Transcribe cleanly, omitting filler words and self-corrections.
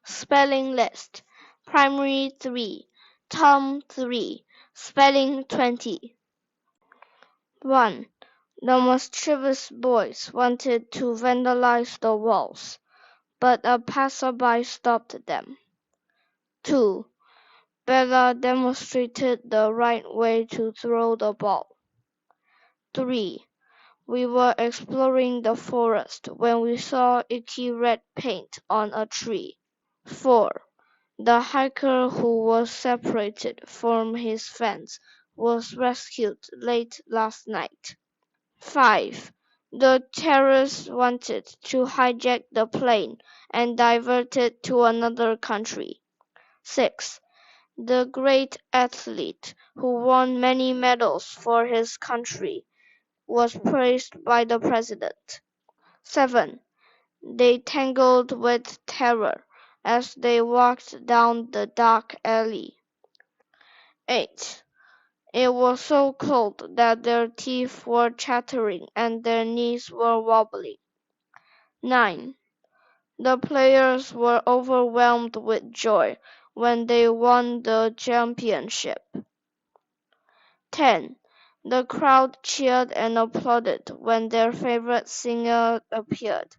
Spelling list. Primary 3. Term 3. Spelling 20. 1. The mischievous boys wanted to vandalize the walls, but a passerby stopped them. 2. Bella demonstrated the right way to throw the ball. 3. We were exploring the forest when we saw icky red paint on a tree. 4. The hiker who was separated from his friends was rescued late last night. 5. The terrorists wanted to hijack the plane and divert it to another country. 6. The great athlete who won many medals for his country was praised by the president. 7. They tangled with terror as they walked down the dark alley. 8. It was so cold that their teeth were chattering and their knees were wobbling. 9. The players were overwhelmed with joy when they won the championship. 10. The crowd cheered and applauded when their favorite singer appeared